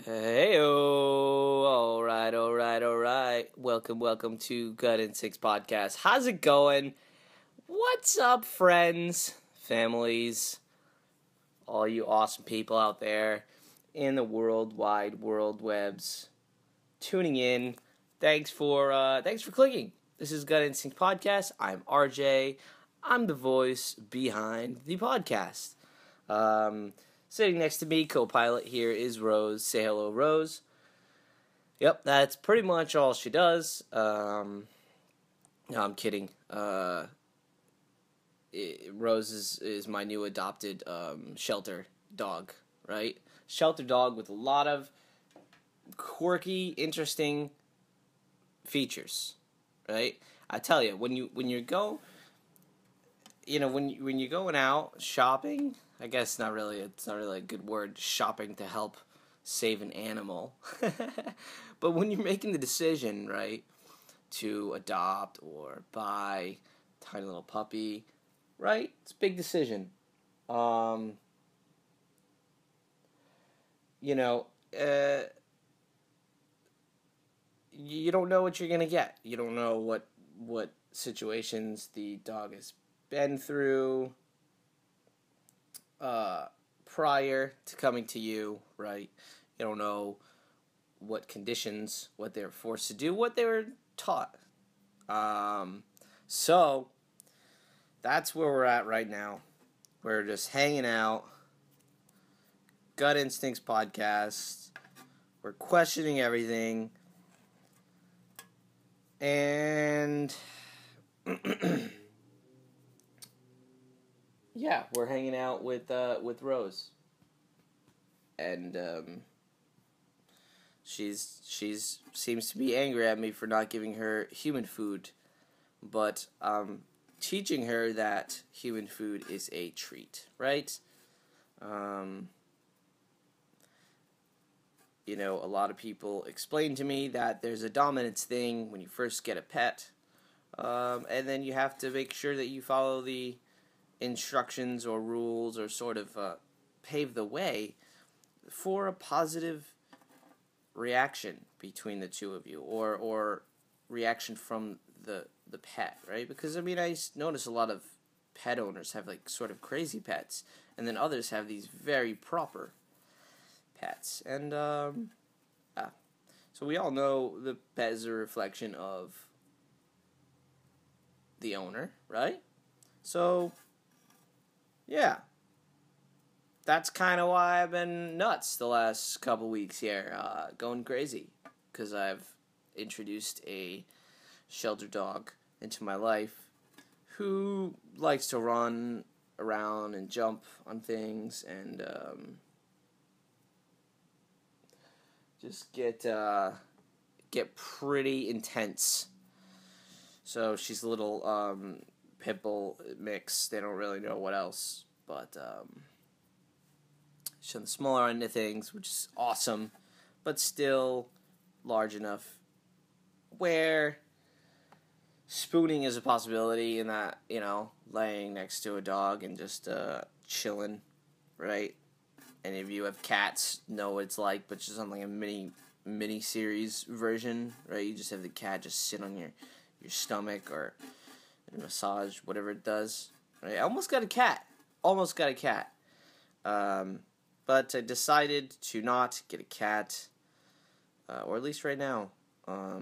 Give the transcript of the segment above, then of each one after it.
Hey-o. All right. Welcome to Gut Instincts Podcast. How's it going? What's up, friends, families, all you awesome people out there in the world webs tuning in. Thanks for clicking. This is Gut Instincts Podcast. I'm RJ. I'm the voice behind the podcast. Sitting next to me, co-pilot here is Rose. Say hello, Rose. Yep, that's pretty much all she does. No, I'm kidding. Rose is my new adopted shelter dog, right? Shelter dog with a lot of quirky, interesting features, right? I tell you, when you're going out shopping, I guess it's not really a good word, shopping to help save an animal. But when you're making the decision, right, to adopt or buy a tiny little puppy, right? It's a big decision. You don't know what you're going to get. You don't know what situations the dog has been through prior to coming to you, right? You don't know what conditions, what they were forced to do, what they were taught. So that's where we're at right now. We're just hanging out. Gut Instincts Podcast. We're questioning everything. And yeah, we're hanging out with Rose, and she's seems to be angry at me for not giving her human food, but teaching her that human food is a treat, right? A lot of people explain to me that there's a dominance thing when you first get a pet, and then you have to make sure that you follow the instructions or rules or sort of pave the way for a positive reaction between the two of you, or reaction from the pet, right? Because I notice a lot of pet owners have like sort of crazy pets, and then others have these very proper pets, and so we all know the pet is a reflection of the owner, right? So yeah, that's kind of why I've been nuts the last couple weeks here, going crazy, because I've introduced a shelter dog into my life who likes to run around and jump on things and just get pretty intense. So she's a little pit bull mix. They don't really know what else, but she's on the smaller end of things, which is awesome, but still large enough where spooning is a possibility, and that, laying next to a dog and just chilling, right? Any of you have cats know what it's like, but just on like a mini series version, right? You just have the cat just sit on your stomach or massage, whatever it does. Right? I almost got a cat. But I decided to not get a cat, or at least right now. I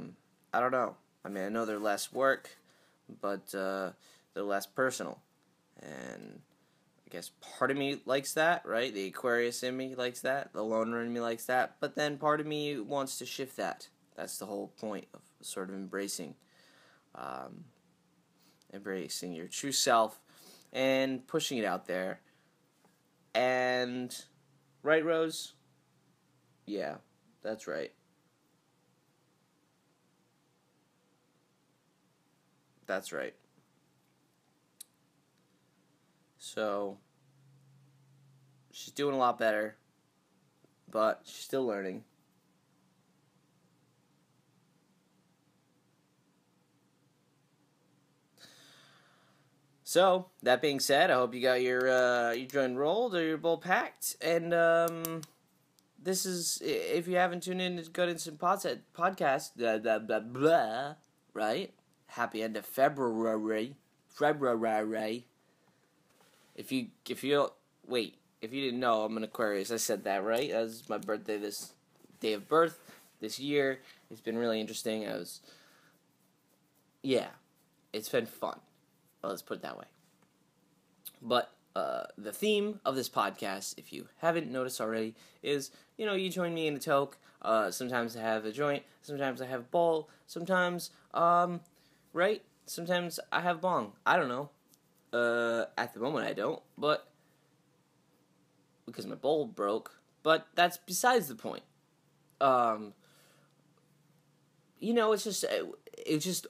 don't know. I know they're less work, but they're less personal. And I guess part of me likes that, right? The Aquarius in me likes that. The loner in me likes that. But then part of me wants to shift that. That's the whole point of sort of embracing your true self and pushing it out there. And, right, Rose? Yeah, that's right. That's right. So, she's doing a lot better, but she's still learning. So, that being said, I hope you got your joint rolled or your bowl packed, and this is, if you haven't tuned in to Gut Instinct podcast, blah, blah, blah, blah, right? Happy end of February. If you didn't know, I'm an Aquarius. I said that, right? That was my birthday, this day of birth, this year. It's been really interesting. It's been fun. Well, let's put it that way. But the theme of this podcast, if you haven't noticed already, is, you join me in a toke. Sometimes I have a joint. Sometimes I have a bowl. Sometimes, right? Sometimes I have bong. I don't know. At the moment I don't, but because my bowl broke. But that's besides the point. It's just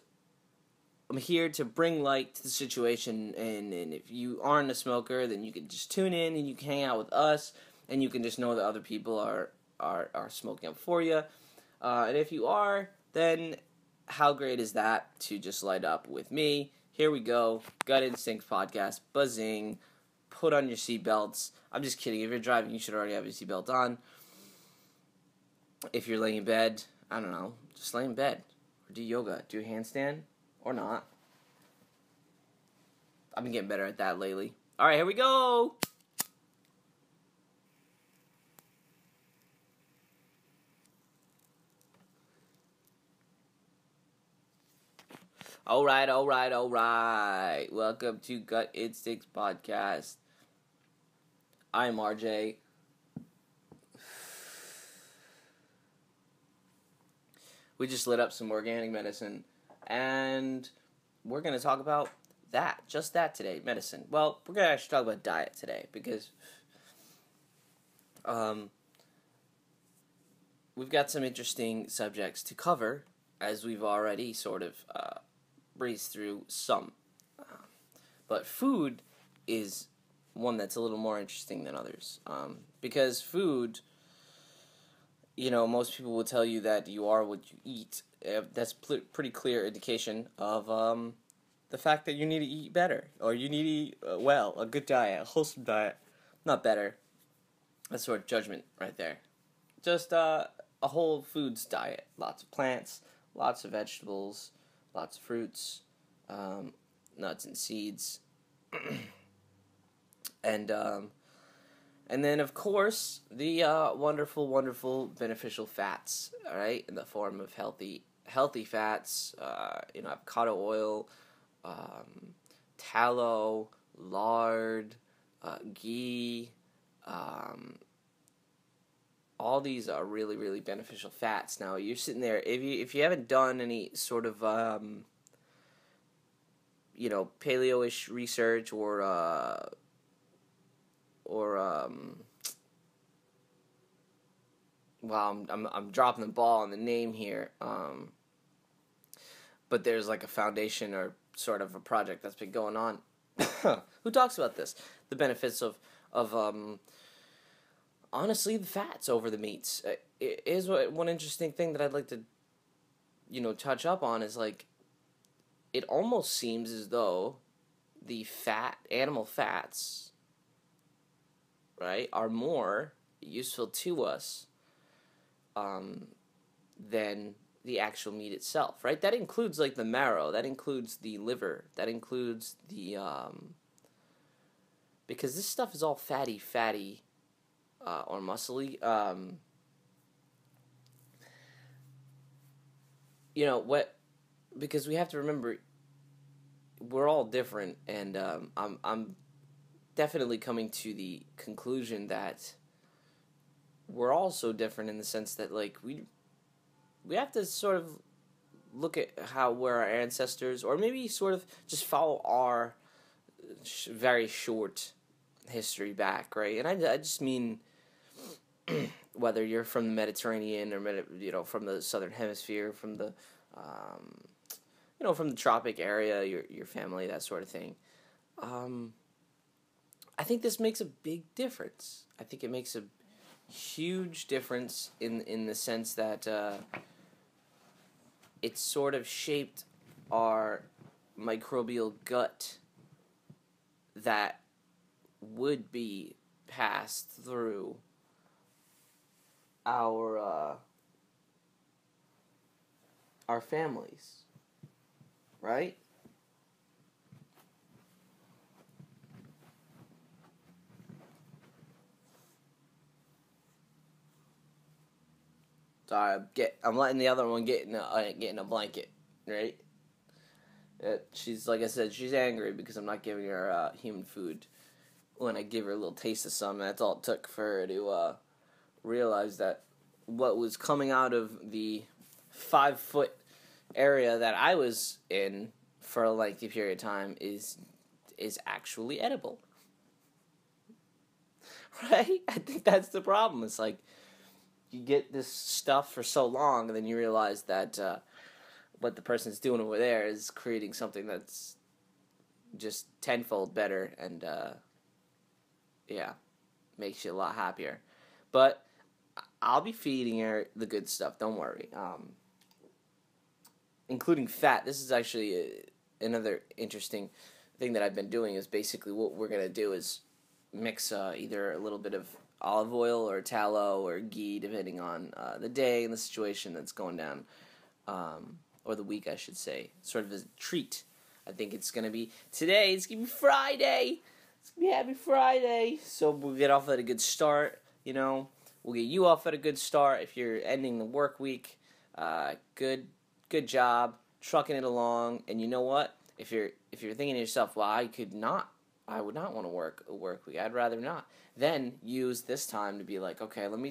I'm here to bring light to the situation, and if you aren't a smoker, then you can just tune in and you can hang out with us, and you can just know that other people are smoking up for you. And if you are, then how great is that to just light up with me? Here we go, Gut Instinct podcast, buzzing. Put on your seatbelts. I'm just kidding. If you're driving, you should already have your seatbelt on. If you're laying in bed, I don't know, just lay in bed or do yoga, do a handstand. Or not. I've been getting better at that lately. Alright, here we go! Alright. Welcome to Gut Instincts Podcast. I'm RJ. We just lit up some organic medicine. And we're going to talk about just that today, medicine. Well, we're going to actually talk about diet today because we've got some interesting subjects to cover, as we've already sort of breezed through some. But food is one that's a little more interesting than others. Because food, most people will tell you that you are what you eat. That's pretty clear indication of the fact that you need to eat better, or you need to eat a good diet, a wholesome diet. Not better. That's sort of judgment right there. Just a whole foods diet. Lots of plants, lots of vegetables, lots of fruits, nuts and seeds, and then, of course, the wonderful, beneficial fats, all right, in the form of healthy fats, avocado oil, tallow, lard, ghee, all these are really, really beneficial fats. Now, you're sitting there, if you haven't done any sort of, paleo-ish research or I'm dropping the ball on the name here, but there's like a foundation or sort of a project that's been going on who talks about this, the benefits of honestly the fats over the meats. One interesting thing that I'd like to touch up on is, like, it almost seems as though the animal fats, right, are more useful to us than the actual meat itself, right? That includes, like, the marrow, that includes the liver, that includes the, because this stuff is all fatty, or muscly, because we have to remember, we're all different, and I'm definitely coming to the conclusion that we're all so different in the sense that, like, we have to sort of look at where our ancestors, or maybe sort of just follow our very short history back, right? And I just mean whether you're from the Mediterranean or from the Southern Hemisphere, from the from the tropic area, your family, that sort of thing. I think this makes a big difference. I think it makes a huge difference in the sense that it's sort of shaped our microbial gut that would be passed through our our families, right? Sorry, I'm letting the other one get in a blanket, right? She's like I said, she's angry because I'm not giving her human food. When I give her a little taste of something, that's all it took for her to realize that what was coming out of the 5 foot area that I was in for a lengthy period of time is actually edible. Right? I think that's the problem. It's like you get this stuff for so long, and then you realize that what the person's doing over there is creating something that's just tenfold better, and yeah, makes you a lot happier. But I'll be feeding her the good stuff. Don't worry. Including fat. This is actually another interesting thing that I've been doing. Is basically what we're gonna do is mix either a little bit of olive oil or tallow or ghee, depending on the day and the situation that's going down, or the week, I should say. Sort of as a treat. I think it's gonna be today. It's gonna be Friday. It's gonna be Happy Friday. So we'll get off at a good start. You know, we'll get you off at a good start if you're ending the work week. Good job, trucking it along. And you know what? If you're thinking to yourself, well, I would not want to work a work week. I'd rather not. Then use this time to be like, okay, let me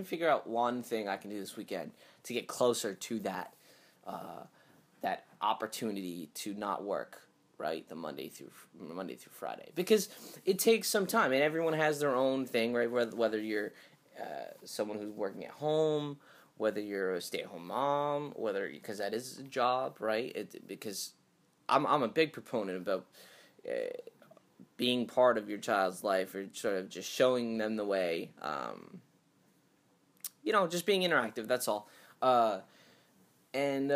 figure out one thing I can do this weekend to get closer to that that opportunity to not work, right? The Monday through Friday, because it takes some time, and everyone has their own thing, right? Whether you're someone who's working at home, whether you're a stay-at-home mom, because that is a job, right? Because I'm a big proponent about being part of your child's life, or sort of just showing them the way. Just being interactive. That's all. And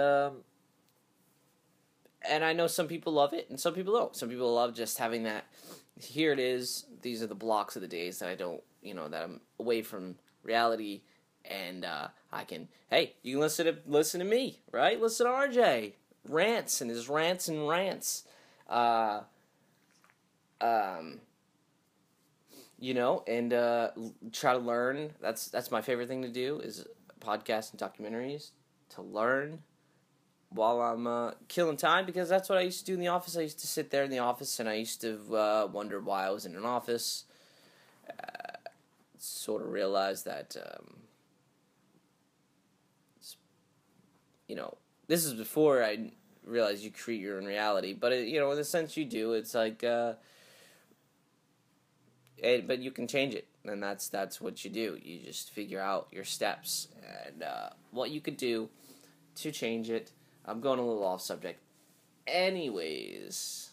I know some people love it, and some people don't. Some people love just having that. Here it is. These are the blocks of the days that I don't, that I'm away from reality, and I can. Hey, you can listen to me, right? Listen to RJ rants and his rants and rants. And try to learn. That's my favorite thing to do is podcasts and documentaries to learn while I'm killing time, because that's what I used to do in the office. I used to sit there in the office, and I used to wonder why I was in an office. Sort of realized that, this is before I realized you create your own reality. But, in a sense you do. It's like, but you can change it, and that's what you do. You just figure out your steps and what you could do to change it. I'm going a little off subject. Anyways,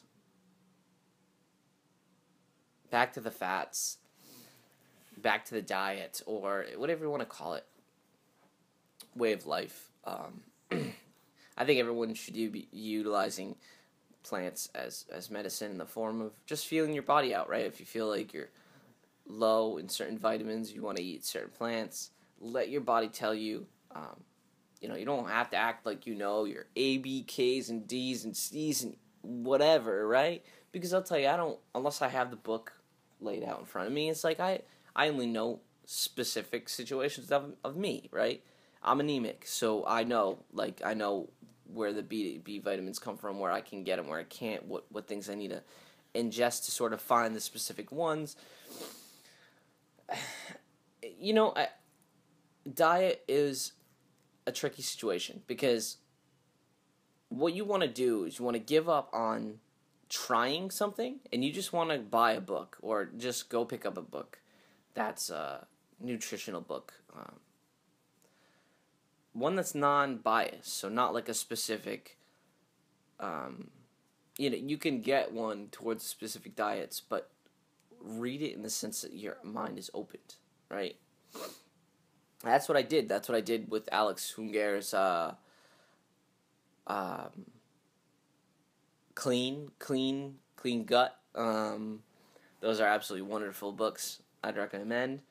back to the fats, back to the diet, or whatever you want to call it, way of life. I think everyone should be utilizing plants as medicine in the form of just feeling your body out, right? If you feel like you're low in certain vitamins, you want to eat certain plants, let your body tell you. You don't have to act like your A, B, Ks, and Ds, and Cs, and whatever, right? Because I'll tell you, I don't, unless I have the book laid out in front of me, it's like I only know specific situations of me, right? I'm anemic, so I know where the B vitamins come from, where I can get them, where I can't, what things I need to ingest to sort of find the specific ones. Diet is a tricky situation, because what you want to do is you want to give up on trying something, and you just want to buy a book or just go pick up a book that's a nutritional book, one that's non-biased, so not like a specific, you can get one towards specific diets, but read it in the sense that your mind is opened, right? That's what I did. That's what I did with Alex Hungar's Clean Gut. Those are absolutely wonderful books. I'd recommend.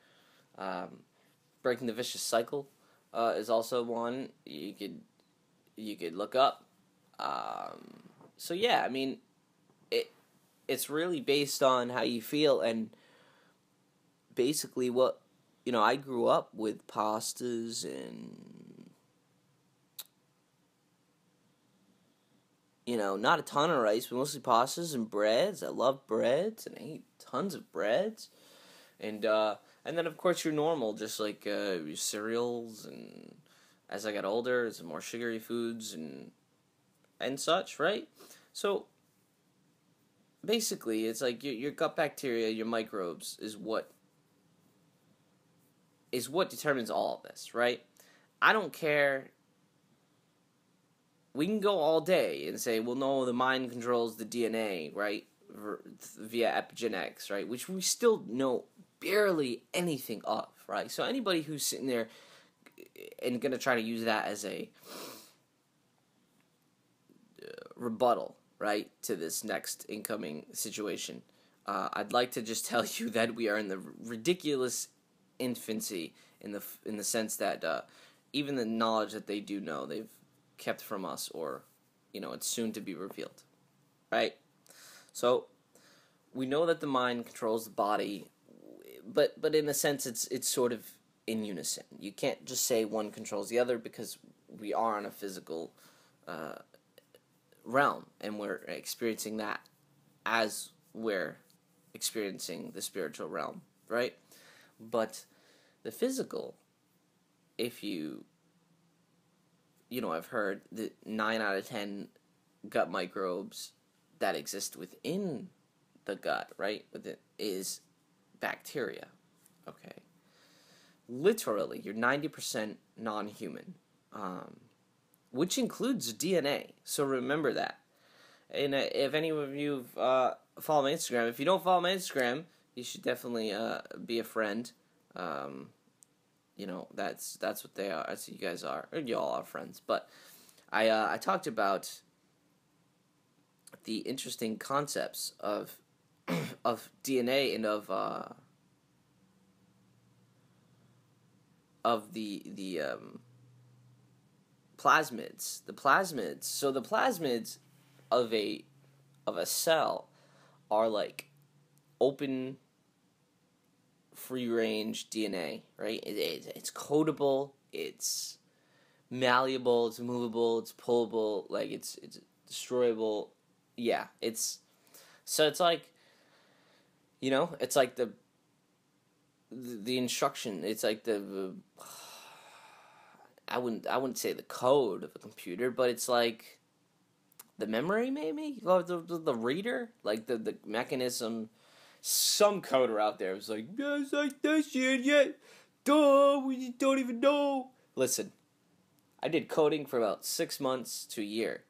breaking the vicious cycle is also one you could look up. So yeah, I mean, it's really based on how you feel, and basically what, I grew up with pastas and, not a ton of rice, but mostly pastas and breads. I love breads, and I ate tons of breads. And then, of course, your normal, just like your cereals, and as I got older, some more sugary foods and such, right? So, basically, it's like your gut bacteria, your microbes, is what determines all of this, right? I don't care. We can go all day and say, well, no, the mind controls the DNA, right? Via epigenetics, right? Which we still know barely anything of, right? So anybody who's sitting there and going to try to use that as a rebuttal, right, to this next incoming situation, I'd like to just tell you that we are in the ridiculous infancy in the sense that even the knowledge that they do know, they've kept from us, or it's soon to be revealed, right? So we know that the mind controls the body, but in a sense it's sort of in unison. You can't just say one controls the other, because we are in a physical realm, and we're experiencing that as we're experiencing the spiritual realm, right? But the physical, if I've heard that 9 out of 10 gut microbes that exist within the gut, right, is bacteria, okay? Literally, you're 90% non-human, which includes DNA, so remember that. And if any of you follow my Instagram, if you don't follow my Instagram, you should definitely be a friend. That's what they are. That's what you guys are. Or y'all are friends. But I talked about the interesting concepts of DNA and of the plasmids. The plasmids. So the plasmids of a cell are like open, free-range DNA, right? It's codable, it's malleable, it's movable, it's pullable, like it's destroyable. Yeah, it's like, it's like the instruction. It's like I wouldn't say the code of a computer, but it's like the memory, maybe, or the reader, like the mechanism. Some coder out there was like, yeah, it's like that shit, yeah, duh, we don't even know. Listen, I did coding for about 6 months to a year,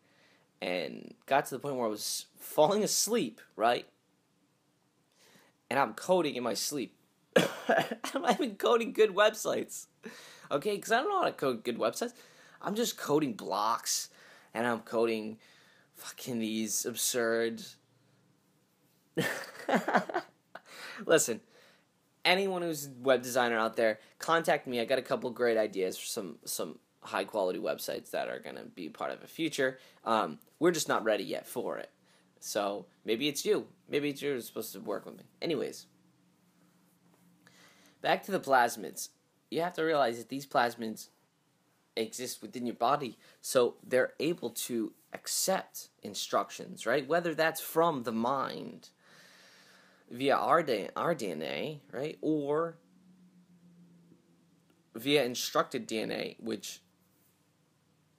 and got to the point where I was falling asleep, right? And I'm coding in my sleep. I'm not even coding good websites, okay? Because I don't know how to code good websites. I'm just coding blocks, and I'm coding fucking these absurd... Listen, anyone who's a web designer out there, contact me. I got a couple great ideas for some high quality websites that are gonna be part of the future. We're just not ready yet for it. So maybe it's you. Maybe it's you who's supposed to work with me. Anyways, back to the plasmids. You have to realize that these plasmids exist within your body, so they're able to accept instructions, right? Whether that's from the mind via our DNA, right? Or via instructed DNA, which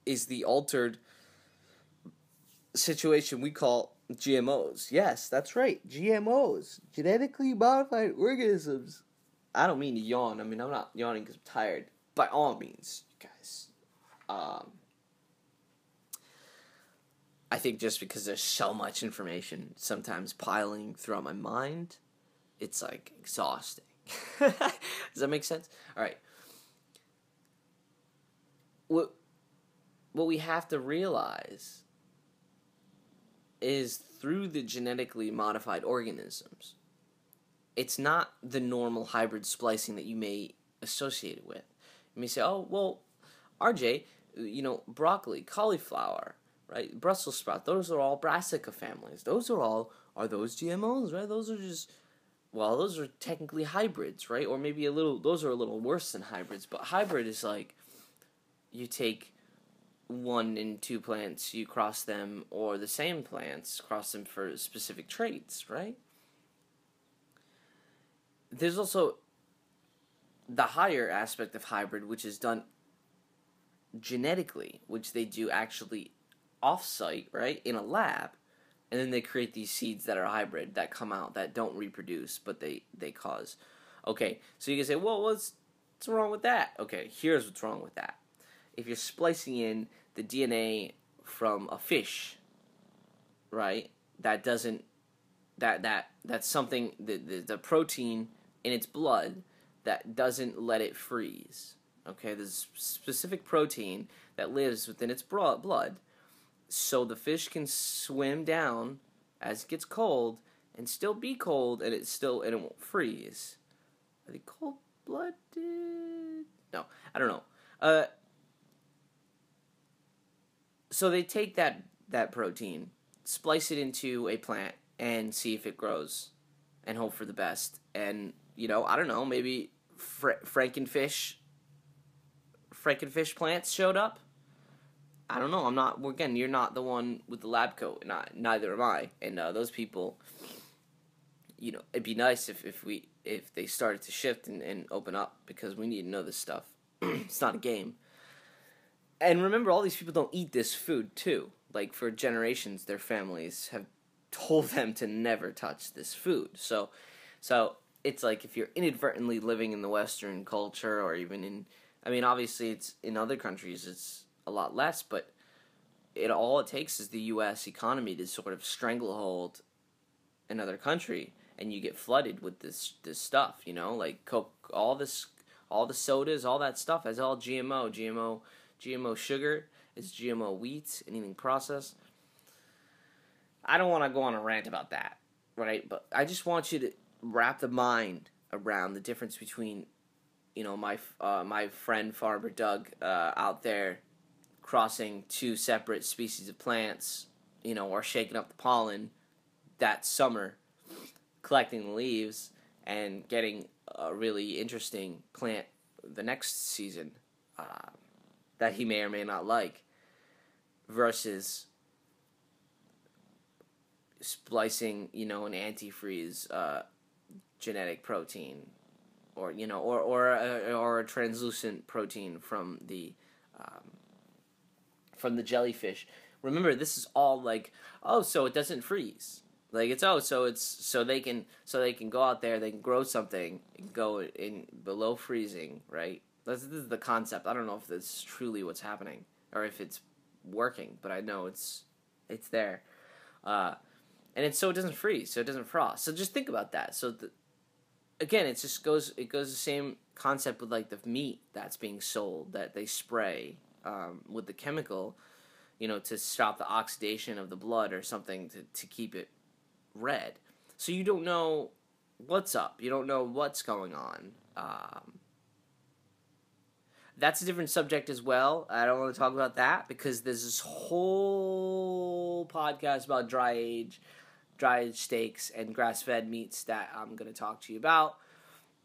is the altered situation we call GMOs. Yes, that's right. GMOs. Genetically modified organisms. I don't mean to yawn. I mean, I'm not yawning because I'm tired. By all means, you guys. I think just because there's so much information sometimes piling throughout my mind, it's like exhausting. Does that make sense? All right. What we have to realize is through the genetically modified organisms, it's not the normal hybrid splicing that you may associated with. You may say, oh, well, RJ, broccoli, cauliflower, right? Brussels sprout, those are all brassica families. Are those GMOs, right? Those are technically hybrids, right? Or maybe those are a little worse than hybrids. But hybrid is like, you take 1 and 2 plants, you cross them, or the same plants, cross them for specific traits, right? There's also the higher aspect of hybrid, which is done genetically, which they do actually off-site, right, in a lab, and then they create these seeds that are hybrid, that come out, that don't reproduce, but they cause. Okay, so you can say, well, what's wrong with that? Okay, here's what's wrong with that. If you're splicing in the DNA from a fish, right, that's something, the protein in its blood that doesn't let it freeze. Okay, there's specific protein that lives within its blood, so the fish can swim down as it gets cold and still be cold, and it won't freeze. Are they cold-blooded? No, I don't know. So they take that protein, splice it into a plant, and see if it grows, and hope for the best. And I don't know, maybe Frankenfish plants showed up. I don't know. You're not the one with the lab coat. Neither am I. And those people, it'd be nice if they started to shift and open up, because we need to know this stuff. It's not a game. And remember, all these people don't eat this food too. Like, for generations, their families have told them to never touch this food. So it's like, if you're inadvertently living in the Western culture, or even obviously it's in other countries, it's a lot less, but all it takes is the U.S. economy to sort of stranglehold another country, and you get flooded with this stuff, like Coke, all the sodas, all that stuff is all GMO sugar, it's GMO wheat, anything processed. I don't want to go on a rant about that, right? But I just want you to wrap the mind around the difference between, my friend Farmer Doug out there crossing 2 separate species of plants, or shaking up the pollen that summer, collecting the leaves, and getting a really interesting plant the next season that he may or may not like, versus splicing, an antifreeze genetic protein, or a translucent protein from the jellyfish. Remember, this is all like, so it doesn't freeze. Like, so they can go out there, they can grow something and go in below freezing, right? This is the concept. I don't know if that's truly what's happening or if it's working, but I know it's there. And it doesn't freeze, so it doesn't frost. So just think about that. So again, it goes the same concept with like the meat that's being sold, that they spray with the chemical, to stop the oxidation of the blood or something to keep it red. So you don't know what's up. You don't know what's going on. That's a different subject as well. I don't want to talk about that, because there's this whole podcast about dry aged steaks and grass-fed meats that I'm going to talk to you about.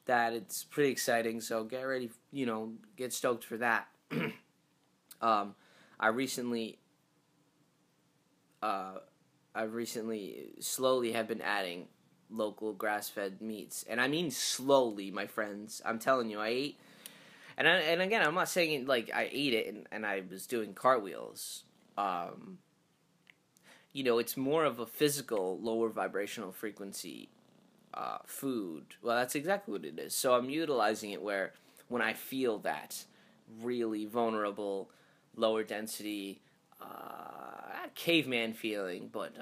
That it's pretty exciting, so get ready, get stoked for that. I recently slowly have been adding local grass-fed meats, and I mean slowly, my friends. I'm telling you, I ate, and again, I'm not saying it like I ate it and I was doing cartwheels. It's more of a physical, lower vibrational frequency food. Well, that's exactly what it is. So I'm utilizing it when I feel that really vulnerable, lower density, caveman feeling, but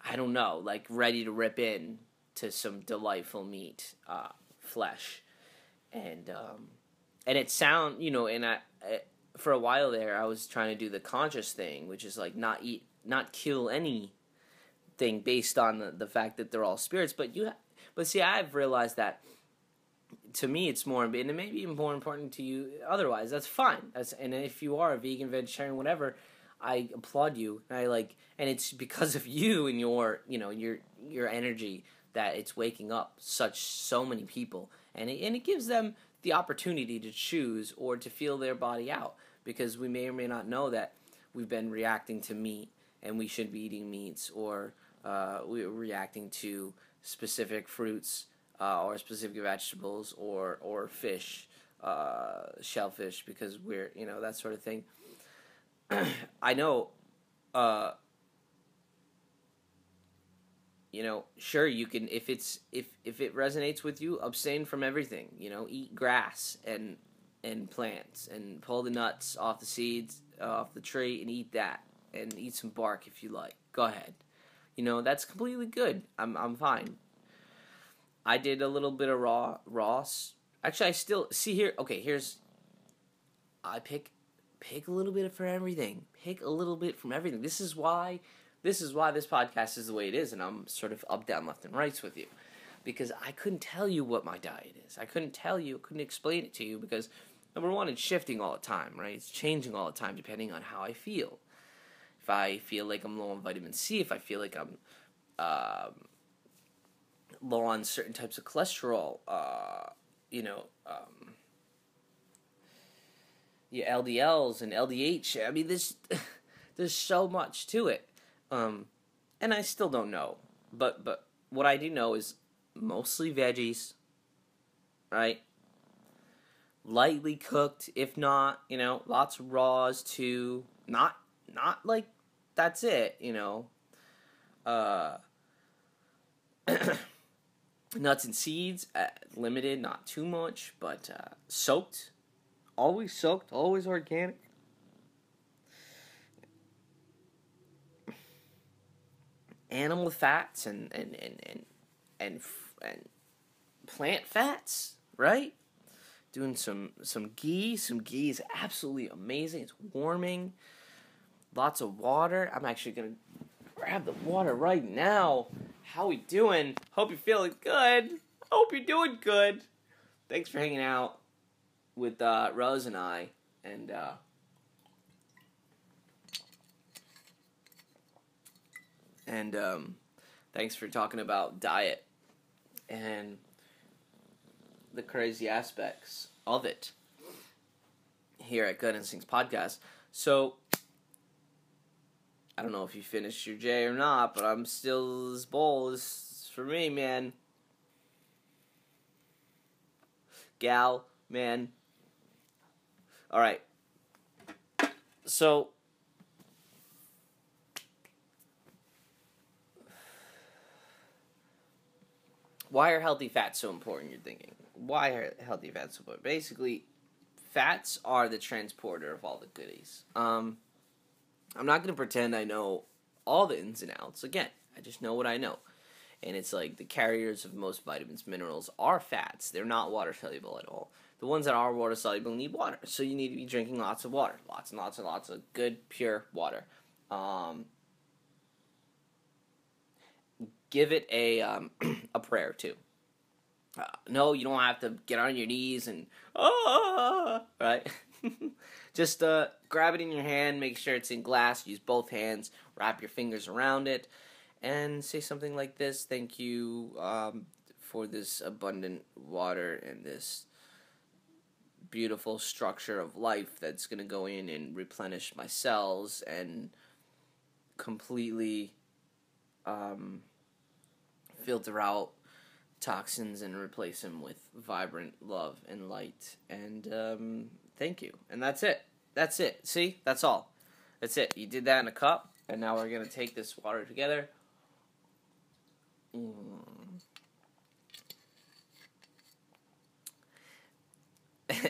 I don't know, like ready to rip in to some delightful meat, flesh, and it for a while there I was trying to do the conscious thing, which is like not kill any thing based on the fact that they're all spirits. But see, I've realized that to me it's more, and it may be more important to you otherwise. That's fine. And if you are a vegan, vegetarian, whatever, I applaud you. And it's because of you and your energy that it's waking up so many people, and it gives them the opportunity to choose or to feel their body out, because we may or may not know that we've been reacting to meat and we should be eating meats, or we're reacting to specific fruits or specific vegetables or fish, shellfish, because we're that sort of thing. I know. Sure, you can, if it resonates with you, abstain from everything. Eat grass and plants, and pull the nuts off the seeds off the tree and eat that, and eat some bark if you like. Go ahead. That's completely good. I'm fine. I did a little bit of raw. Actually, I still see here. Okay, I pick a little bit for everything. Pick a little bit from everything. This is why this podcast is the way it is, and I'm sort of up, down, left, and rights with you, because I couldn't tell you what my diet is. I couldn't explain it to you, because number one, it's shifting all the time, right? It's changing all the time depending on how I feel. If I feel like I'm low on vitamin C, if I feel like I'm low on certain types of cholesterol, LDLs and LDH. I mean, there's so much to it, and I still don't know. But what I do know is mostly veggies, right? Lightly cooked, if not, lots of raws too. Not like that's it, Nuts and seeds, limited, not too much, but soaked, always organic. Animal fats and plant fats, right? Doing some ghee. Some ghee is absolutely amazing. It's warming. Lots of water. I'm actually gonna grab the water right now. How we doing? Hope you're feeling good. Hope you're doing good. Thanks for hanging out with Rose and I, and thanks for talking about diet and the crazy aspects of it here at Gut Instincts Podcast. So, I don't know if you finished your J or not, but I'm still, this bowl is for me, man. Gal, man. Alright. So, why are healthy fats so important, you're thinking? Why are healthy fats so important? Basically, fats are the transporter of all the goodies. I'm not going to pretend I know all the ins and outs. Again, I just know what I know. And it's like the carriers of most vitamins, minerals are fats. They're not water soluble at all. The ones that are water soluble need water. So you need to be drinking lots of water. Lots and lots and lots of good, pure water. Give it a prayer too. No, you don't have to get on your knees and right? Just grab it in your hand, make sure it's in glass, use both hands, wrap your fingers around it, and say something like this: thank you for this abundant water and this beautiful structure of life that's going to go in and replenish my cells and completely filter out toxins and replace them with vibrant love and light. And thank you. And that's it. That's it. See? That's all. That's it. You did that in a cup, and now we're going to take this water together.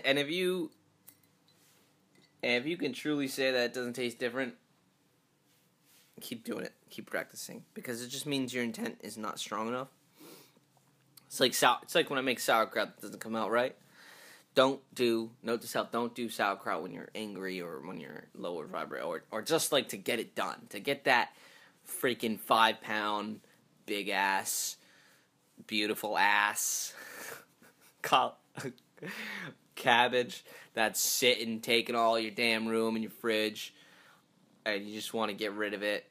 And if you can truly say that it doesn't taste different, keep doing it. Keep practicing, because it just means your intent is not strong enough. It's like when I make sauerkraut that doesn't come out right. Note to self, don't do sauerkraut when you're angry or when you're lower vibrate, or just like to get it done, to get that freaking 5-pound, big ass, beautiful ass cabbage that's sitting, taking all your damn room in your fridge, and you just want to get rid of it.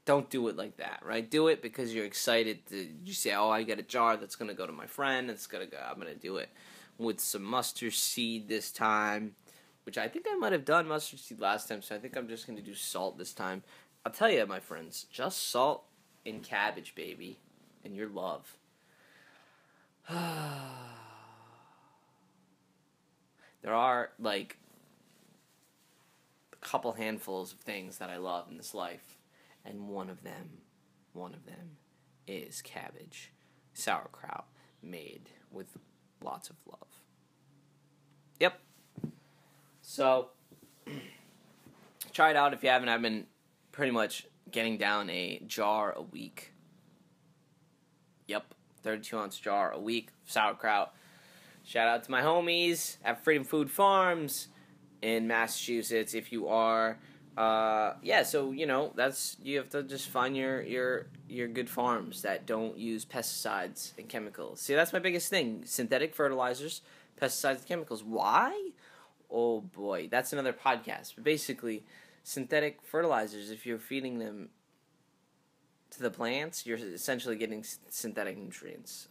Don't do it like that, right? Do it because you're excited to. You say, "Oh, I got a jar that's gonna go to my friend. I'm gonna do it with some mustard seed this time," which I think I might have done mustard seed last time. So I think I'm just gonna do salt this time. I'll tell you, my friends, just salt and cabbage, baby, and your love. There are like a couple handfuls of things that I love in this life. And one of them is cabbage, sauerkraut, made with lots of love. Yep. So, try it out if you haven't. I've been pretty much getting down a jar a week. Yep, 32-ounce jar a week of sauerkraut. Shout out to my homies at Freedom Food Farms in Massachusetts. If you are... so you have to just find your good farms that don't use pesticides and chemicals. See, that's my biggest thing: synthetic fertilizers, pesticides, and chemicals. Why? Oh boy, that's another podcast. But basically, synthetic fertilizers, if you're feeding them to the plants, you're essentially getting synthetic nutrients.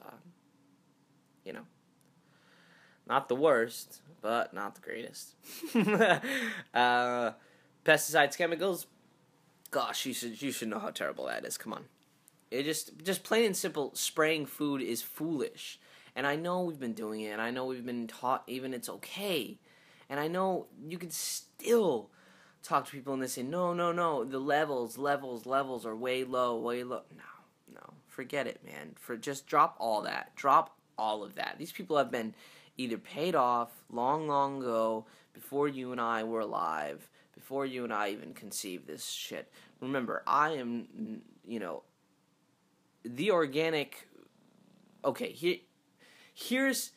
Not the worst, but not the greatest. Pesticides, chemicals, gosh, you should know how terrible that is. Come on. It just plain and simple, spraying food is foolish. And I know we've been doing it, and I know we've been taught even it's okay. And I know you could still talk to people and they say, no, the levels are way low. No, forget it, man. Just drop all that. Drop all of that. These people have been either paid off long ago, before you and I were alive, before you and I even conceived this shit. Remember, I am, the organic... Okay, here's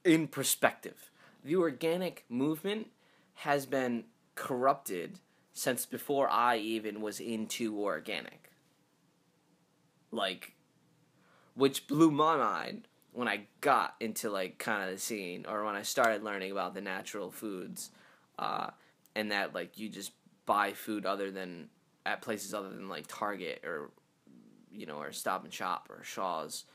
in perspective. The organic movement has been corrupted since before I even was into organic. Which blew my mind when I got into, kind of the scene, or when I started learning about the natural foods, and that, you just buy food at places other than, Target, or, or Stop and Shop, or Shaw's.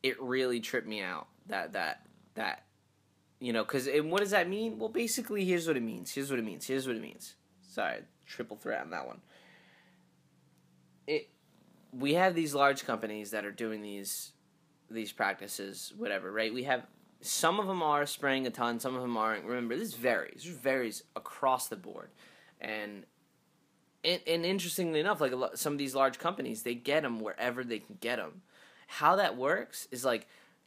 It really tripped me out, that, because, and what does that mean? Well, basically, here's what it means. Sorry, triple threat on that one. We have these large companies that are doing these practices, whatever, right? We have, some of them are spraying a ton, some of them aren't. Remember, this varies across the board. And interestingly enough, some of these large companies, they get them wherever they can get them. How that works is,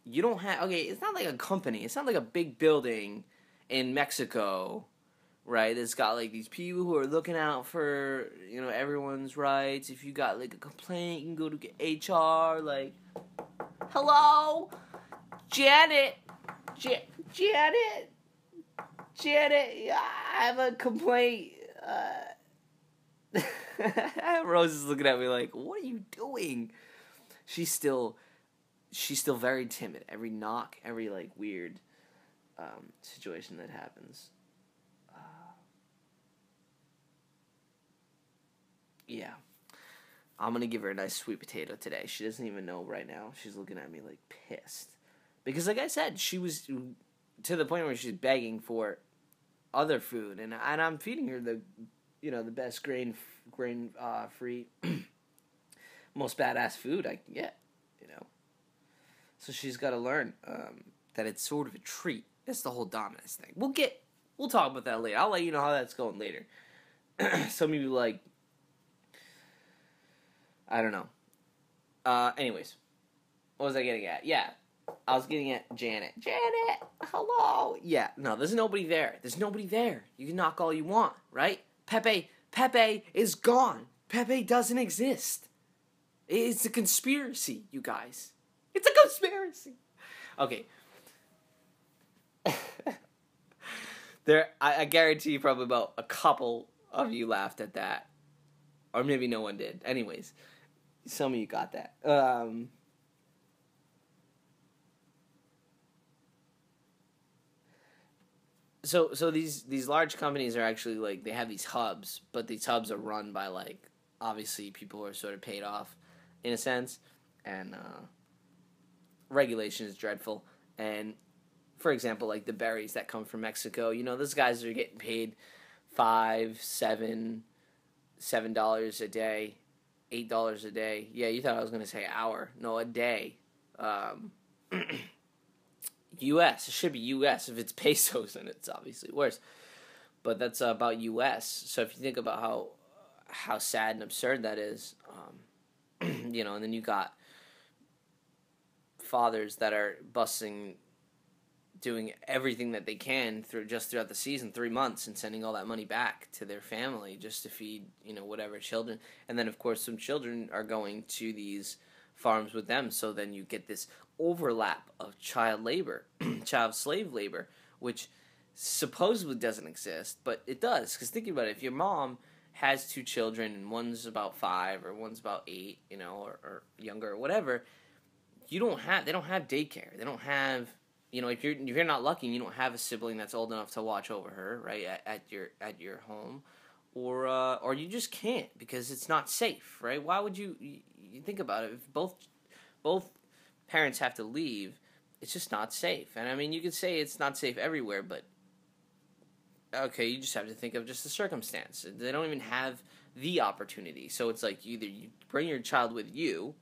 you don't have, okay, it's not like a company, it's not like a big building in Mexico, right? It's got these people who are looking out for, everyone's rights. If you got a complaint, you can go to HR. Hello, Janet, I have a complaint. Rose is looking at me what are you doing? She's still very timid. Every knock, every weird situation that happens. Yeah. I'm going to give her a nice sweet potato today. She doesn't even know right now. She's looking at me pissed. Because like I said, she was to the point where she's begging for other food. And I'm feeding her the best grain free, most badass food I can get, So she's got to learn that it's sort of a treat. That's the whole dominance thing. We'll talk about that later. I'll let you know how that's going later. Some of you I don't know. Anyways, what was I getting at? Yeah, I was getting at Janet. Janet, hello. Yeah, no, there's nobody there. You can knock all you want, right? Pepe is gone. Pepe doesn't exist. It's a conspiracy, you guys. It's a conspiracy. Okay. I guarantee you probably about a couple of you laughed at that. Or maybe no one did. Anyways, some of you got that. So these large companies are actually like, they have these hubs, but these hubs are run by like, obviously people who are sort of paid off in a sense, and regulation is dreadful. And for example, like the berries that come from Mexico, those guys are getting paid $7 a day, $8 a day. Yeah, you thought I was gonna say hour? No, a day. U.S. It should be U.S. If it's pesos, then it's obviously worse. But that's about U.S. So if you think about how sad and absurd that is, and then you got fathers that are doing everything that they can throughout the season, 3 months, and sending all that money back to their family just to feed whatever children. And then of course some children are going to these farms with them, so then you get this overlap of child slave labor, which supposedly doesn't exist, but it does. Because think about it, if your mom has 2 children and one's about 5 or one's about 8, or younger or whatever, they don't have daycare. They don't have, if you're not lucky, you don't have a sibling that's old enough to watch over her, right, at your home, or you just can't because it's not safe, right? Why would you think about it? If both parents have to leave, it's just not safe. And I mean, you could say it's not safe everywhere, but okay, you just have to think of just the circumstance. They don't even have the opportunity. So it's like either you bring your child with you,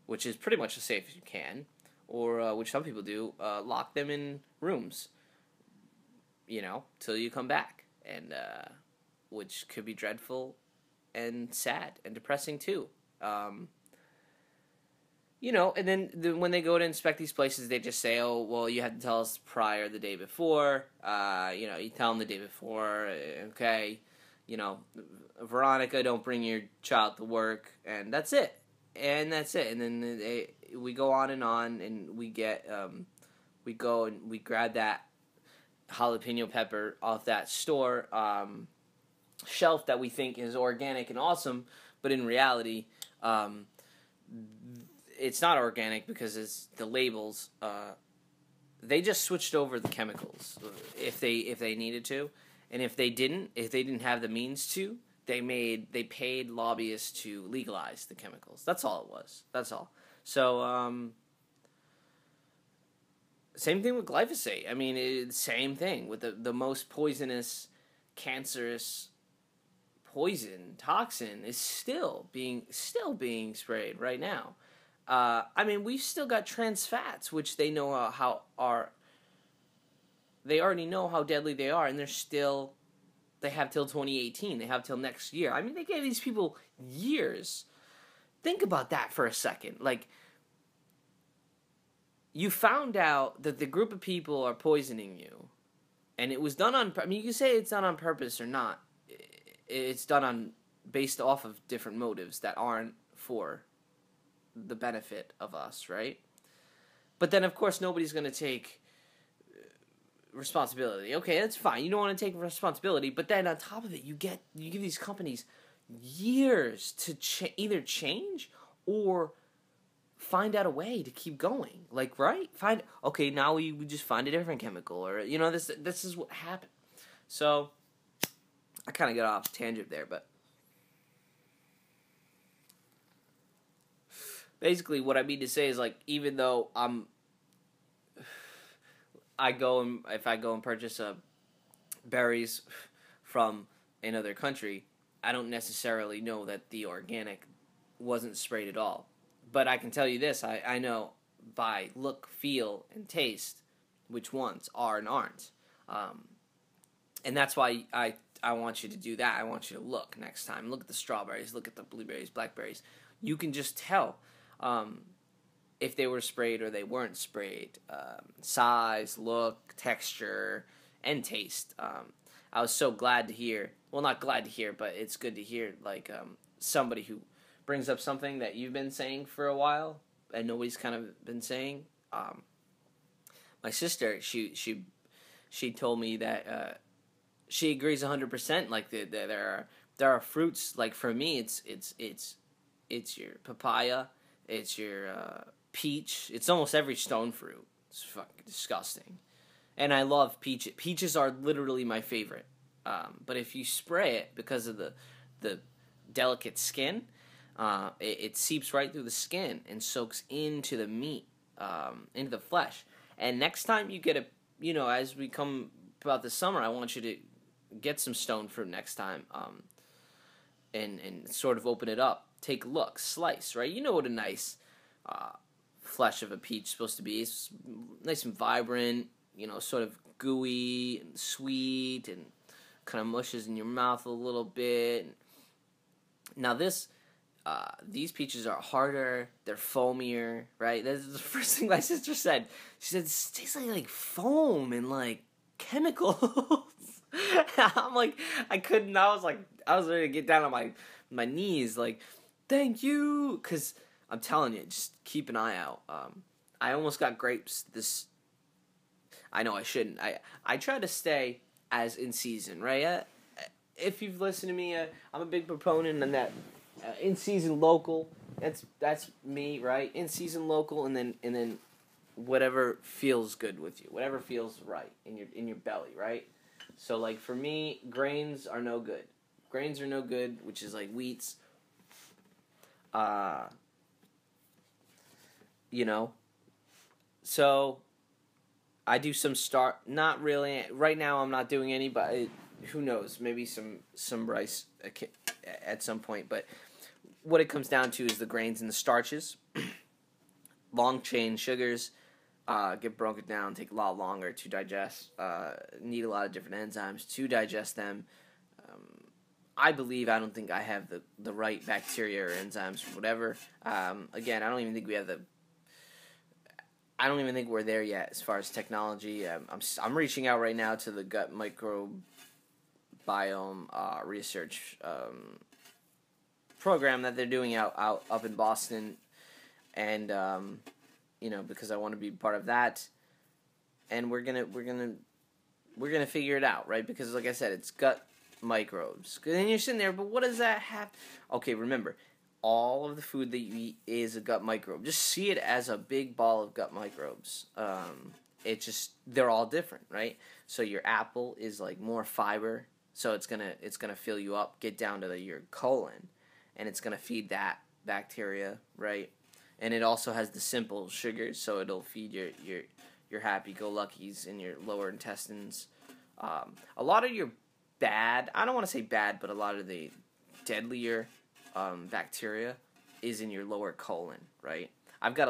which is pretty much as safe as you can, or which some people do, lock them in rooms, till you come back, and which could be dreadful and sad and depressing too. And then when they go to inspect these places, they just say, oh, well, you had to tell us prior the day before. You tell them the day before, okay, Veronica, don't bring your child to work, and that's it. And then we go on, and we get, we go and we grab that jalapeno pepper off that store shelf that we think is organic and awesome, but in reality, it's not organic because it's the labels. They just switched over the chemicals if they needed to, and if they didn't have the means to, they paid lobbyists to legalize the chemicals. That's all it was. That's all. So same thing with glyphosate. I mean, same thing with the most poisonous, cancerous poison toxin is still being sprayed right now. I mean, we've still got trans fats, which they know they already know how deadly they are, and they have till 2018. They have till next year. I mean, they gave these people years. Think about that for a second. Like, you found out that the group of people are poisoning you, and it was done on, I mean, you can say it's done on purpose or not. It's done based off of different motives that aren't for the benefit of us, right? But then, of course, nobody's going to take responsibility. Okay, that's fine. You don't want to take responsibility, but then on top of it, you give these companies years to either change or find out a way to keep going. Like, right? Now we just find a different chemical, or this is what happened. So I kind of got off tangent there, but basically, what I mean to say is, like, even though if I go and purchase berries from another country, I don't necessarily know that the organic wasn't sprayed at all. But I can tell you this: I know by look, feel, and taste which ones are and aren't, and that's why I want you to do that. I want you to look next time. Look at the strawberries. Look at the blueberries, blackberries. You can just tell if they were sprayed or they weren't sprayed. Size, look, texture, and taste. I was so glad to hear, well, not glad to hear, but it's good to hear, like, somebody who brings up something that you've been saying for a while and nobody's kind of been saying. My sister, she she told me that she agrees 100%. Like there are fruits. Like for me, it's your papaya, it's your peach. It's almost every stone fruit. It's fucking disgusting. And I love peaches. Peaches are literally my favorite. But if you spray it because of the delicate skin, it seeps right through the skin and soaks into the meat, into the flesh. And next time you get as we come about the summer, I want you to get some stone fruit next time, and sort of open it up. Take a look, slice, right? You know what a nice flesh of a peach is supposed to be. It's nice and vibrant, sort of gooey and sweet and kind of mushes in your mouth a little bit. Now these peaches are harder, they're foamier, right? That's the first thing my sister said. She said, "This tastes like foam and like chemicals." I'm like, I was ready to get down on my knees, like, thank you, because I'm telling you, just keep an eye out. I almost got grapes I know I shouldn't. I try to stay as in season, right? If you've listened to me, I'm a big proponent on that in season local. That's me, right? In season local, and then whatever feels good with you, whatever feels right in your belly, right? So like for me, grains are no good. Grains are no good, which is like wheats. So I do some not really right now. I'm not doing any, but who knows? Maybe some rice at some point. But what it comes down to is the grains and the starches. Long chain sugars get broken down, take a lot longer to digest. Need a lot of different enzymes to digest them. I don't think I have the right bacteria or enzymes or whatever. Again, I don't even think we're there yet as far as technology. I'm reaching out right now to the gut microbiome research program that they're doing out up in Boston, and because I want to be part of that, and we're gonna figure it out, right? Because like I said, it's gut microbes. And you're sitting there, but what does that have? Okay, remember, all of the food that you eat is a gut microbe. Just see it as a big ball of gut microbes. They're all different, right? So your apple is like more fiber, so it's gonna fill you up, get down to your colon, and it's gonna feed that bacteria, right? And it also has the simple sugars, so it'll feed your happy-go-luckies in your lower intestines. A lot of your I don't want to say bad, but a lot of the deadlier bacteria is in your lower colon, right? I've got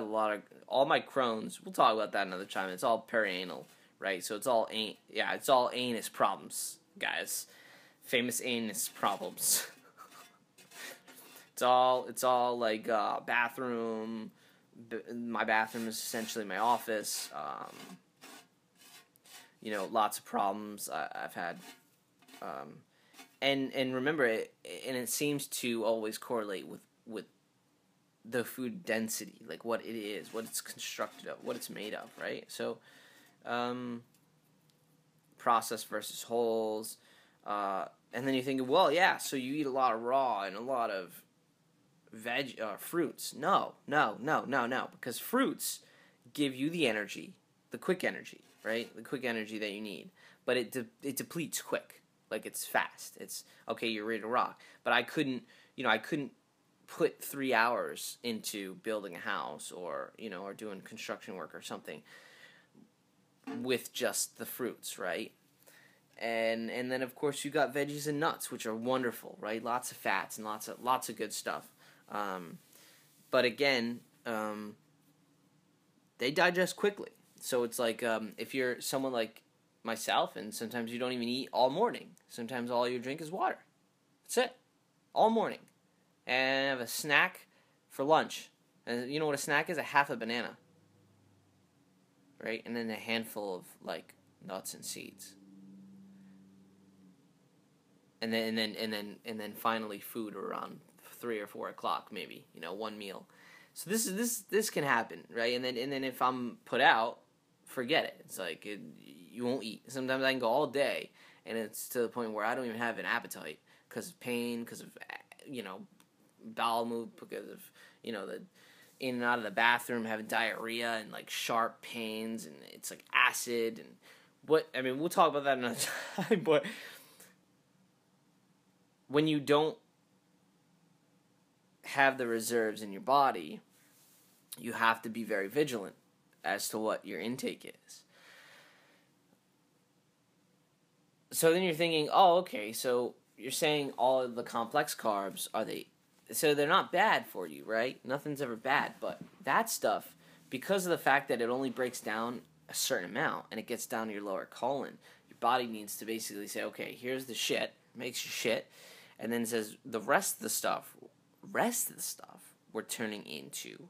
all my Crohn's. We'll talk about that another time. It's all perianal, right? So it's all anus problems, guys. Famous anus problems. It's all like bathroom. My bathroom is essentially my office. Lots of problems I've had. And remember it, and it seems to always correlate with the food density, like what it is, what it's constructed of, what it's made of, right? So, processed versus wholes, and then you think, well, yeah, so you eat a lot of raw and a lot of fruits. No, because fruits give you the energy, the quick energy, right? The quick energy that you need, but it depletes quick. Like, it's fast. It's, okay, you're ready to rock. But I couldn't put 3 hours into building a house or doing construction work or something with just the fruits, right? And then, of course, you got veggies and nuts, which are wonderful, right? Lots of fats and lots of good stuff. But again, they digest quickly. So it's like if you're someone like myself, and sometimes you don't even eat all morning. Sometimes all you drink is water. That's it. All morning. And have a snack for lunch. And you know what a snack is? A half a banana. Right? And then a handful of like nuts and seeds. And then finally food around 3 or 4 o'clock, maybe, one meal. So this can happen, right? And then if I'm put out forget it. It's like you won't eat. Sometimes I can go all day, and it's to the point where I don't even have an appetite because of pain, because of bowel move, because of the in and out of the bathroom, having diarrhea and like sharp pains, and it's like acid and we'll talk about that another time. But when you don't have the reserves in your body, you have to be very vigilant as to what your intake is. So then you're thinking, oh, okay, so you're saying all of the complex carbs, so they're not bad for you, right? Nothing's ever bad, but that stuff, because of the fact that it only breaks down a certain amount and it gets down to your lower colon, your body needs to basically say, okay, here's the shit, makes you shit, and then says the rest of the stuff, we're turning into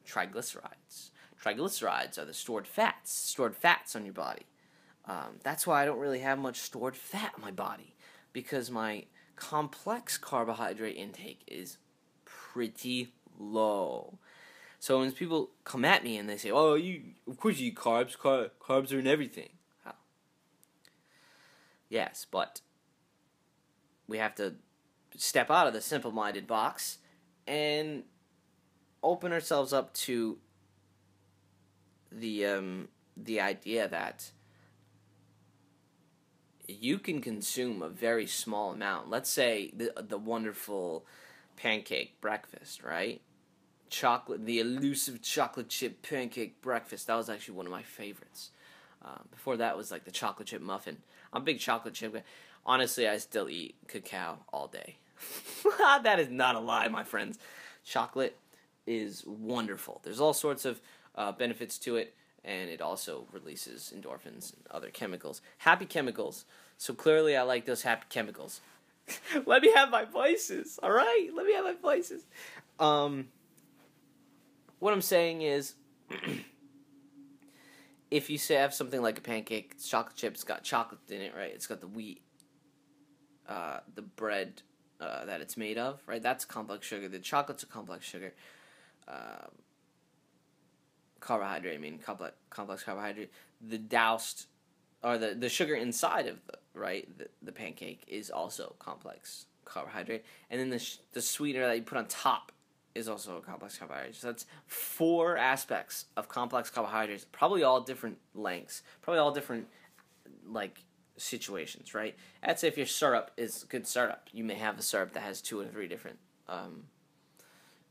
triglycerides. Triglycerides are the stored fats on your body. That's why I don't really have much stored fat in my body, because my complex carbohydrate intake is pretty low. So when people come at me and they say, "Oh, of course you eat carbs. Carbs are in everything." Oh. Yes, but we have to step out of the simple-minded box and open ourselves up to the idea that you can consume a very small amount. Let's say the wonderful pancake breakfast, right? The elusive chocolate chip pancake breakfast. That was actually one of my favorites. Before that was like the chocolate chip muffin. I'm a big chocolate chip guy. Honestly, I still eat cacao all day. That is not a lie, my friends. Chocolate is wonderful. There's all sorts of benefits to it, and it also releases endorphins and other chemicals. Happy chemicals. So clearly I like those happy chemicals. Let me have my vices, all right? Let me have my vices. What I'm saying is, if you say have something like a pancake, it's chocolate chip, it's got chocolate in it, right? It's got the wheat, the bread that it's made of, right? That's complex sugar. The chocolate's a complex sugar. Carbohydrate, complex carbohydrate. The doused, or the sugar inside of the pancake is also complex carbohydrate. And then the sweetener that you put on top is also a complex carbohydrate. So that's 4 aspects of complex carbohydrates, probably all different lengths, probably all different, situations, right? I'd say if your syrup is good syrup, you may have a syrup that has 2 or 3 different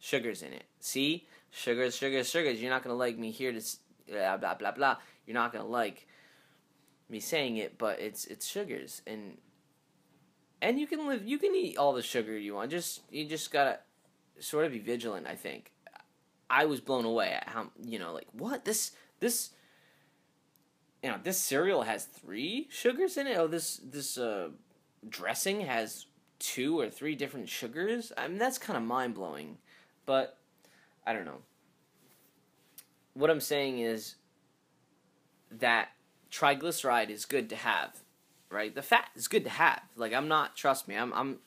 sugars in it. See? Sugars. You're not going to like me here to blah, blah, blah, blah. You're not going to like me saying it, but it's sugars. And you can eat all the sugar you want. You just got to sort of be vigilant, I think. I was blown away at how, what? This cereal has 3 sugars in it? Oh, this dressing has 2 or 3 different sugars? I mean, that's kind of mind-blowing. But I don't know. What I'm saying is that triglyceride is good to have, right? The fat is good to have. Trust me, I'm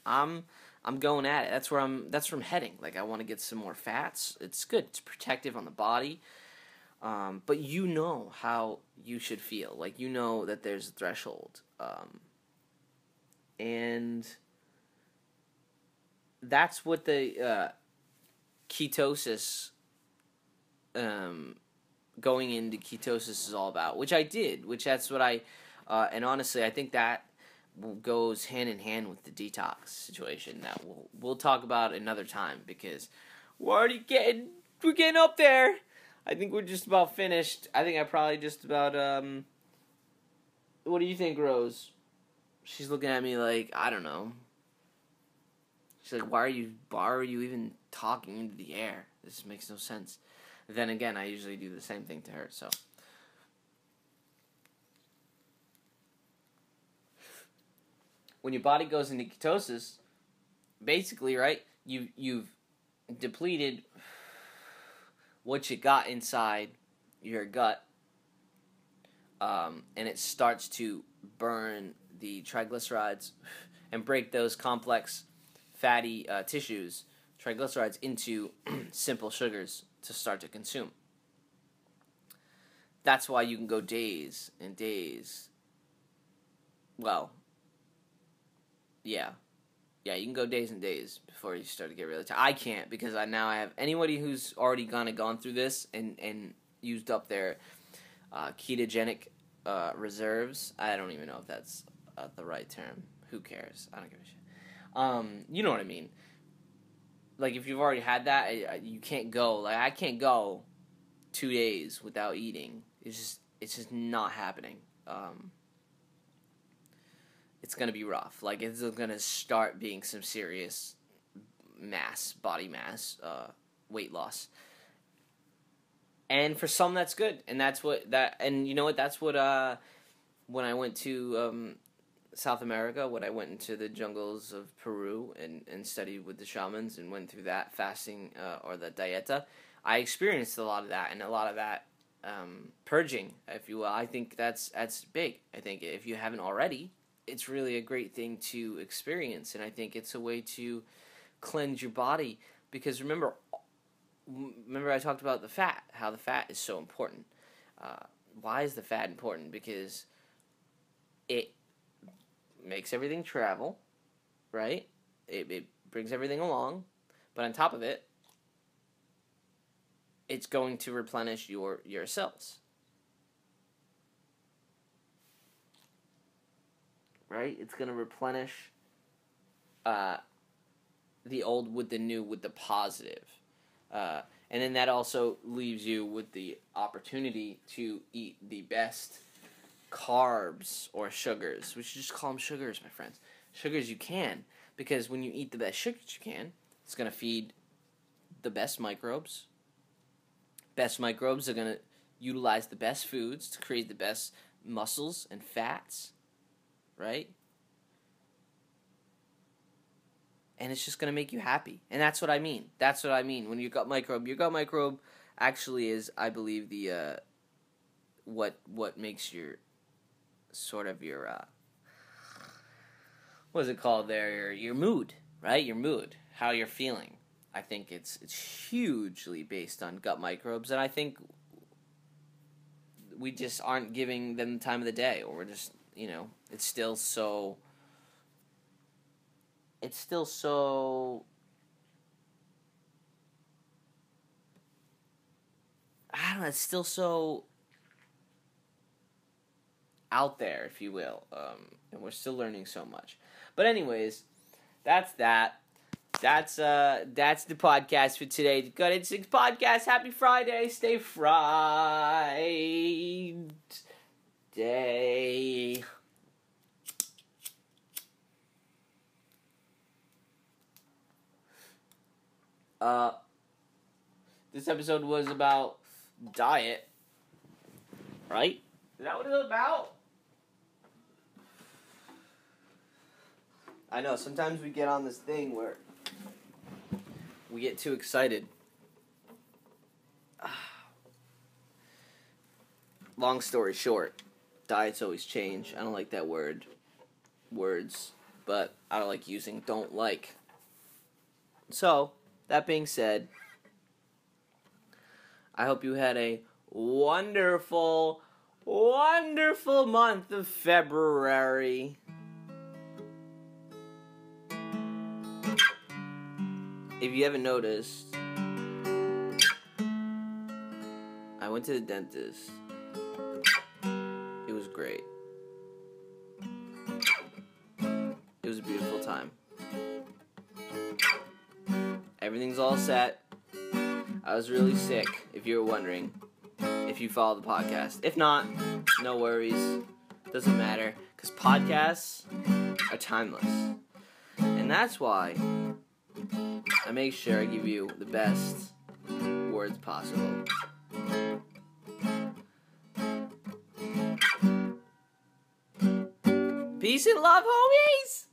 going at it. That's where I'm heading. I want to get some more fats. It's good. It's protective on the body. But you know how you should feel. You know that there's a threshold. And that's what the ketosis, going into ketosis is all about, which I did, that's what and honestly, I think that goes hand in hand with the detox situation that we'll talk about another time, because we're getting up there. I think we're just about finished. I think I probably just about, what do you think, Rose? She's looking at me like, I don't know. She's like, why are you even talking into the air? This makes no sense. Then again, I usually do the same thing to her, so. When your body goes into ketosis, basically, right, you've depleted what you got inside your gut, and it starts to burn the triglycerides and break those complex fatty tissues, triglycerides, into simple sugars to start to consume. that's why you can go days and days. Well, yeah. Yeah, you can go days and days before you start to get really tired. I can't, because I have anybody who's already gone through this and used up their ketogenic reserves. I don't even know if that's the right term. Who cares? I don't give a shit. You know what I mean. Like, if you've already had that, you can't go. Like, I can't go 2 days without eating. It's just not happening. It's gonna be rough. Like, it's gonna start being some serious body mass, weight loss. And for some, that's good. And and you know what? That's what, when I went to South America, when I went into the jungles of Peru and studied with the shamans and went through that fasting, or the dieta, I experienced a lot of that, and a lot of that purging, if you will. I think that's big. I think if you haven't already, it's really a great thing to experience, and I think it's a way to cleanse your body, because remember I talked about the fat, how the fat is so important. Why is the fat important? Because it makes everything travel, right? It brings everything along, but on top of it, it's going to replenish your cells. Right? It's going to replenish the old with the new, with the positive. And then that also leaves you with the opportunity to eat the best carbs or sugars. We should just call them sugars, my friends. Sugars you can. Because when you eat the best sugars you can, it's going to feed the best microbes. Best microbes are going to utilize the best foods to create the best muscles and fats. Right? And it's just going to make you happy. And that's what I mean. That's what I mean. When your gut microbe actually is, I believe, the what makes your sort of your what is it called there? Your mood, right? Your mood, how you're feeling. I think it's hugely based on gut microbes, and I think we just aren't giving them the time of the day, or we're just, it's still so I don't know, it's still so out there, if you will, and we're still learning so much. But anyways, that's that. That's the podcast for today. The Gut Instincts podcast. Happy Friday. Stay fried. Day. This episode was about diet, right? Is that what it's about? I know, sometimes we get on this thing where we get too excited. Long story short, diets always change. I don't like that words, but I don't like using don't like. So, that being said, I hope you had a wonderful, wonderful month of February. If you haven't noticed, I went to the dentist. It was great. It was a beautiful time. Everything's all set. I was really sick, if you were wondering, if you follow the podcast. If not, no worries. Doesn't matter, because podcasts are timeless. And that's why I make sure I give you the best words possible. Peace and love, homies!